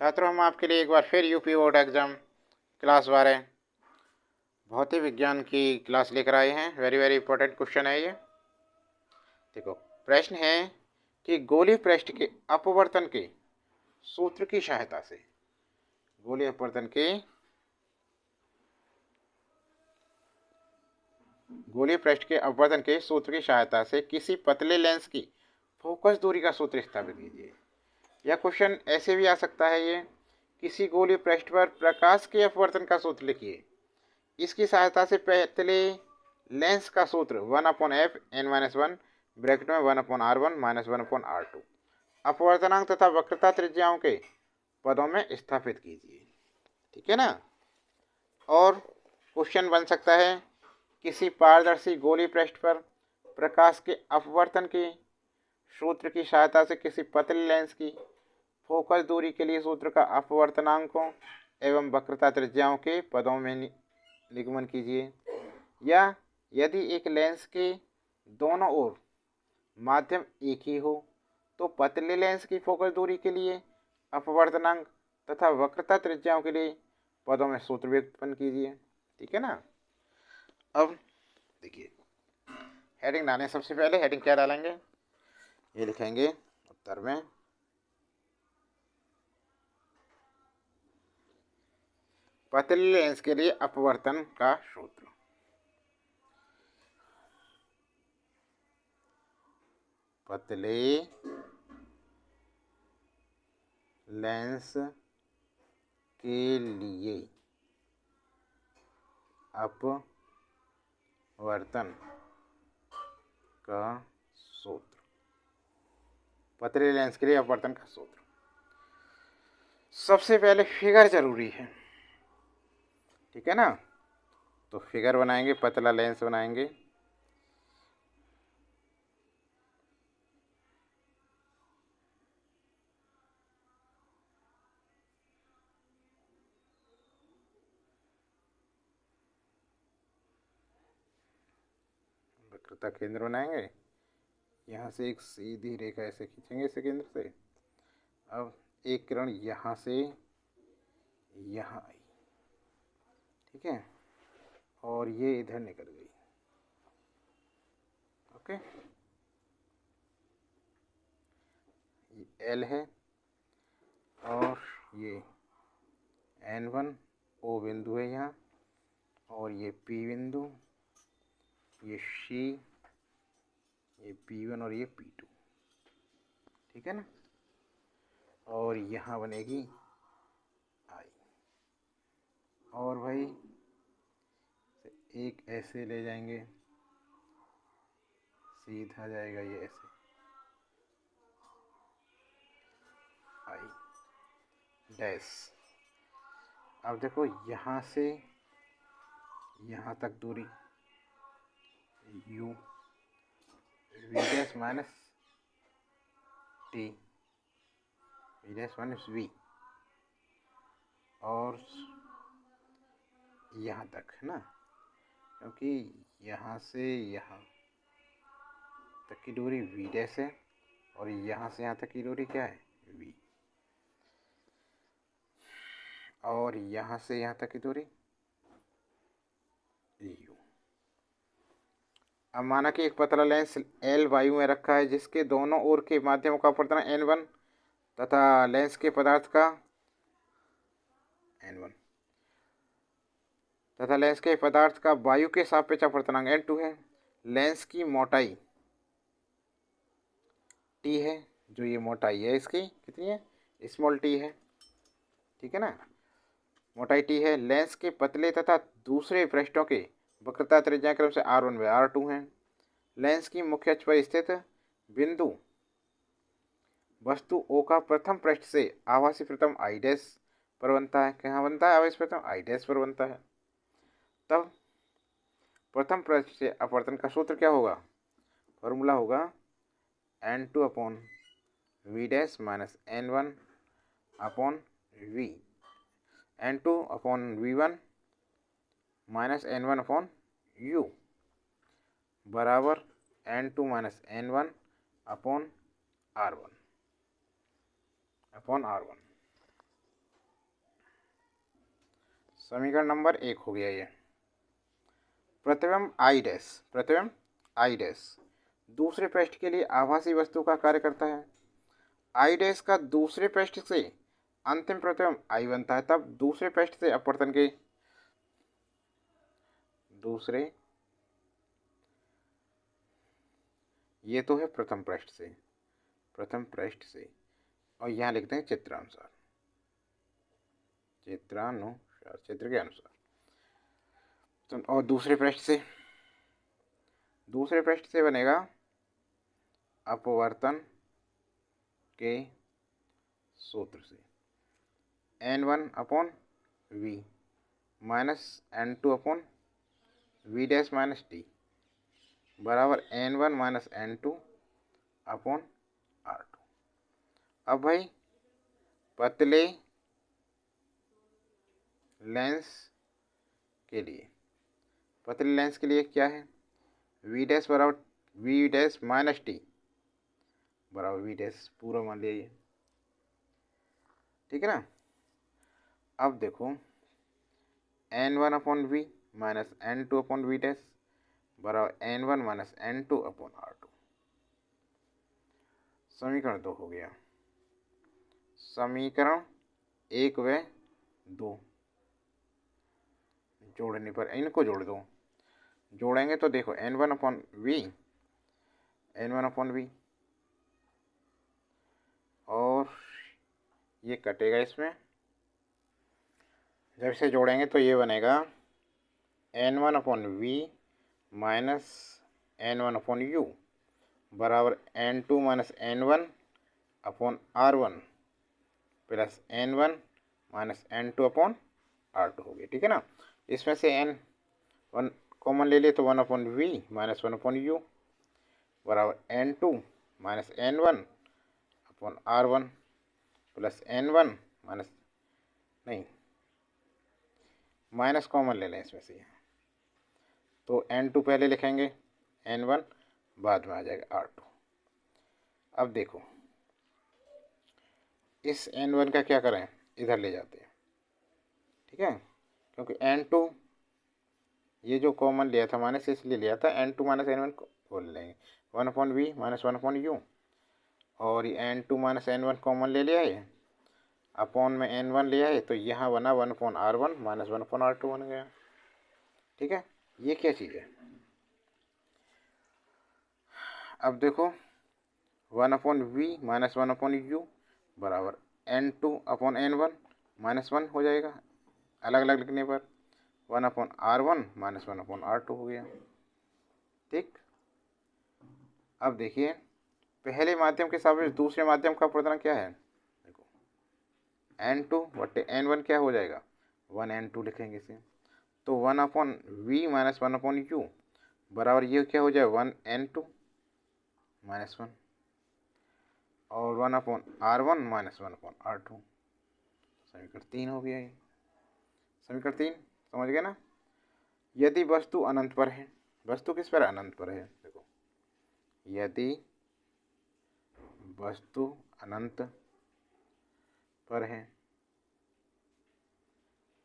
छात्रों, हम आपके लिए एक बार फिर यूपी बोर्ड एग्ज़ाम क्लास 12 भौतिक विज्ञान की क्लास लेकर आए हैं। वेरी वेरी इंपॉर्टेंट क्वेश्चन है ये। देखो, प्रश्न है कि गोलीय पृष्ठ के अपवर्तन के सूत्र की सहायता से गोलीय अपवर्तन के गोलीय पृष्ठ के अपवर्तन के सूत्र की सहायता से किसी पतले लेंस की फोकस दूरी का सूत्र स्थापित कीजिए। यह क्वेश्चन ऐसे भी आ सकता है ये, किसी गोलीय पृष्ठ पर प्रकाश के अपवर्तन का सूत्र लिखिए। इसकी सहायता से पतले लेंस का सूत्र 1/f(n-1) ब्रैकेट में 1/r1 - 1/r2 अपवर्तनांक तथा वक्रता त्रिज्याओं के पदों में स्थापित कीजिए। ठीक है ना। और क्वेश्चन बन सकता है, किसी पारदर्शी गोलीय पृष्ठ पर प्रकाश के अपवर्तन के सूत्र की सहायता से किसी पतले लेंस की फोकस दूरी के लिए सूत्र का अपवर्तनांकों एवं वक्रता त्रिज्याओं के पदों में निगमन कीजिए। या यदि एक लेंस के दोनों ओर माध्यम एक ही हो तो पतले लेंस की फोकस दूरी के लिए अपवर्तनांक तथा वक्रता त्रिज्याओं के लिए पदों में सूत्र व्युत्पन्न कीजिए। ठीक है ना। अब देखिए, हेडिंग डालें। सबसे पहले हेडिंग क्या डालेंगे, ये लिखेंगे उत्तर में पतले लेंस के लिए अपवर्तन का सूत्र। पतले लेंस के लिए अपवर्तन का सूत्र। पतले लेंस के लिए अपवर्तन का सूत्र। सबसे पहले फिगर जरूरी है। ठीक है ना। तो फिगर बनाएंगे, पतला लेंस बनाएंगे। वक्रता केंद्र बनाएंगे। यहाँ से एक सीधी रेखा ऐसे खींचेंगे इसे केंद्र से। अब एक किरण यहाँ से यहाँ आई, ठीक है, और ये इधर निकल गई। ओके, ये L है और ये N1 O बिंदु है यहाँ, और ये P बिंदु, ये C, ये P1 और ये P2। ठीक है ना। और यहाँ बनेगी I। और भाई एक ऐसे ले जाएंगे, सीधा जाएगा ये ऐसे I डैश। अब देखो, यहाँ से यहाँ तक दूरी U V dash minus T V dash minus V, और यहाँ तक है ना, क्योंकि यहाँ से यहाँ तक की दूरी V डैश है और यहाँ से यहाँ तक की दूरी क्या है, V, और यहाँ से यहाँ तक की दूरी U। अब माना कि एक पतला लेंस L वायु में रखा है जिसके दोनों ओर के माध्यमों का अपवर्तन N1 तथा लेंस के पदार्थ का N1 तथा लेंस के पदार्थ का वायु के सापेक्ष अपवर्तनांक N2 है। लेंस की मोटाई T है, जो ये मोटाई है इसकी कितनी है, स्मॉल t है। ठीक है ना, मोटाई T है। लेंस के पतले तथा दूसरे पृष्ठों के वक्रता त्रिज्या क्रम से R1/R2 हैं। लेंस की मुख्य अक्ष पर स्थित बिंदु वस्तु O का प्रथम पृष्ठ से आभासी प्रथम I डैश पर बनता है। कहाँ बनता है, आभासी प्रथम I डैश पर बनता है। तब प्रथम पृष्ठ से अपवर्तन का सूत्र क्या होगा, फॉर्मूला होगा N2/V dash minus N1/V, N2/V1 minus N1/U बराबर N2 माइनस N1/R1। समीकरण नंबर 1 हो गया ये। प्रतिबिंब आई डैश दूसरे पृष्ठ के लिए आभासी वस्तु का कार्य करता है। आई डैश का दूसरे पृष्ठ से अंतिम प्रतिबिंब आई बनता है, तब दूसरे पृष्ठ से अपवर्तन के दूसरे, ये तो है प्रथम पृष्ठ से, और यहाँ लिखते हैं चित्रानुसार, चित्र के अनुसार। तो और दूसरे पृष्ठ से बनेगा अपवर्तन के सूत्र से N1/V minus N2/V dash minus T बराबर N1 माइनस N2/R2। अब भाई पतले लेंस के लिए क्या है, V डैश बराबर V डैश माइनस टी बराबर V डैश पूरा मान लिया ये, ठीक है ना। अब देखो N1/V माइनस N2/V डैश बराबर N1 माइनस N2/R2। समीकरण 2 हो गया। समीकरण 1 व 2 जोड़ने पर इनको जोड़ दो, जोड़ेंगे तो देखो N1/V और ये कटेगा इसमें, जब इसे जोड़ेंगे तो ये बनेगा N1/V माइनस N1/U बराबर N2 minus N1/R1 plus N1 minus N2/R2 हो गया, ठीक है ना। इसमें से N1 कॉमन ले लिए तो 1/V माइनस 1/U बराबर N2 minus N1/R1 plus N1 minus common ले लें इसमें से, तो N2 पहले लिखेंगे, N1 बाद में आ जाएगा R2। अब देखो इस N1 का क्या करें, इधर ले जाते हैं, ठीक है, क्योंकि N2 ये जो कॉमन लिया था माइनस इसलिए लिया था, N2 माइनस N1 को बोल लेंगे 1/V माइनस 1/U, और ये N2 माइनस N1 कॉमन ले लिया है, अपॉन में N1 लिया है, तो यहाँ बना 1/R1 माइनस 1/R2 बन गया, ठीक है। ये क्या चीज़ है, अब देखो 1/V माइनस 1/U बराबर N2/N1 माइनस 1 हो जाएगा, अलग अलग लिखने पर 1/R1 माइनस 1/R2 हो गया, ठीक। अब देखिए पहले माध्यम के सापेक्ष दूसरे माध्यम का अपवर्तन क्या है, देखो N2/N1 क्या हो जाएगा 1N2 लिखेंगे इसे, तो 1/V माइनस 1/U बराबर ये क्या हो जाए 1N2 माइनस 1 और 1/R1 माइनस 1/R2। समीकरण 3 हो गया ये। समीकरण 3 समझ गए ना। यदि वस्तु अनंत पर है, वस्तु किस पर अनंत पर है, देखो यदि वस्तु अनंत पर है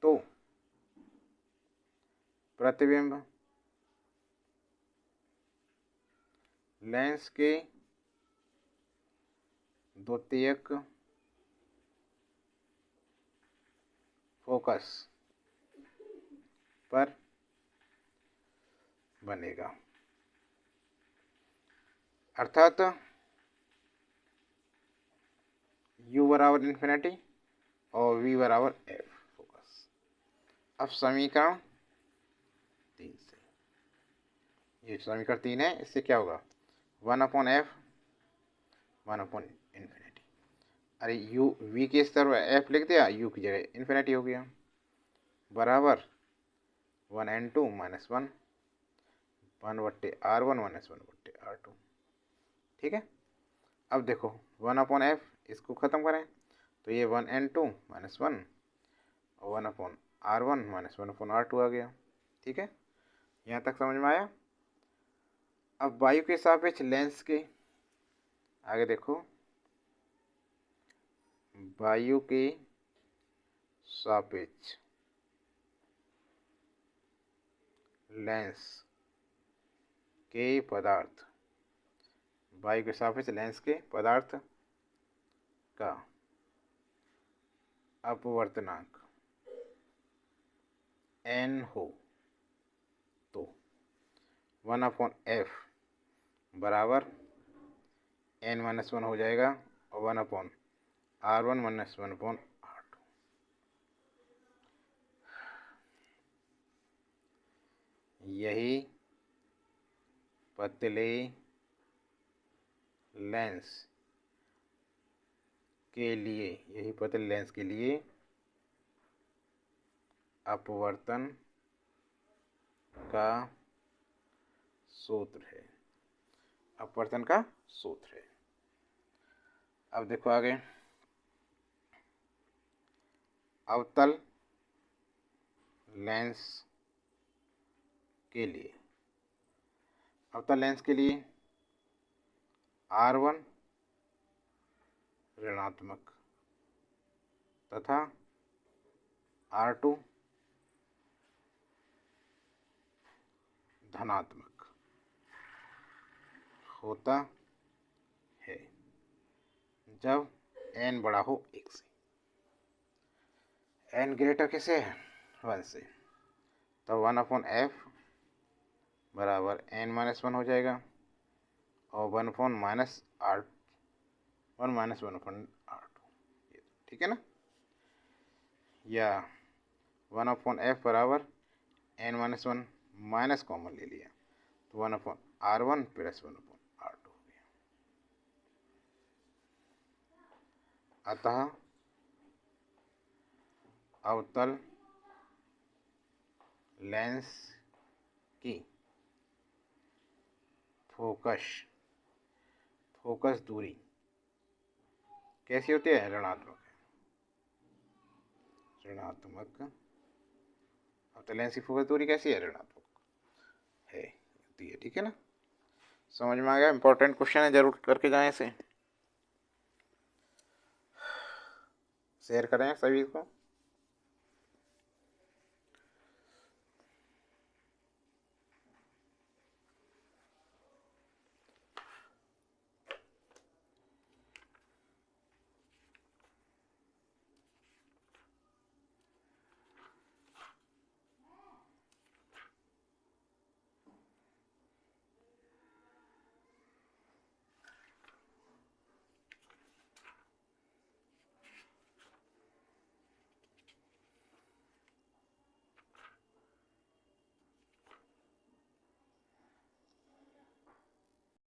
तो प्रतिबिंब लेंस के द्वितीयक फोकस पर बनेगा, अर्थात U बराबर इन्फिनिटी और V बराबर F फोकस। अब समीकरण 3 से, ये समीकरण 3 है, इससे क्या होगा 1/F 1/इन्फिनिटी, अरे U V के स्तर पर F लिख दिया, U की जगह इन्फिनिटी हो गया, बराबर 1N2 minus 1/R1 minus 1/R2, ठीक है। अब देखो 1/F इसको ख़त्म करें तो ये 1N2 माइनस 1 और 1/R1 माइनस 1/R2 आ गया, ठीक है। यहाँ तक समझ में आया। अब वायु के सापेक्ष लेंस के आगे देखो, वायु के सापेक्ष लेंस के पदार्थ, वायु के सापेक्ष लेंस के पदार्थ का अपवर्तनांक n हो तो 1/f बराबर n-1 हो जाएगा और 1/r1 - 1/r2। यही पतले लेंस के लिए अपवर्तन का सूत्र है। अपवर्तन का सूत्र है। अब देखो आगे, अवतल लेंस के लिए R1 ऋणात्मक तथा R2 धनात्मक होता है जब n बड़ा हो 1 से। n ग्रेटर किसे है? 1 से। तो 1/f बराबर n-1 हो जाएगा और 1/-1/r2, ठीक है ना। या 1/f बराबर n-1 माइनस कॉमन ले लिया तो 1/r1 + 1/r2 हो गया। अतः अवतल लेंस की फोकस दूरी कैसी होती है? ऋणात्मक। अवतल लेंस की फोकस दूरी कैसी है? ऋणात्मक है होती है, ठीक है ना। समझ में आ गया? इंपॉर्टेंट क्वेश्चन है, जरूर करके जाएं इसे। शेयर करें सभी को।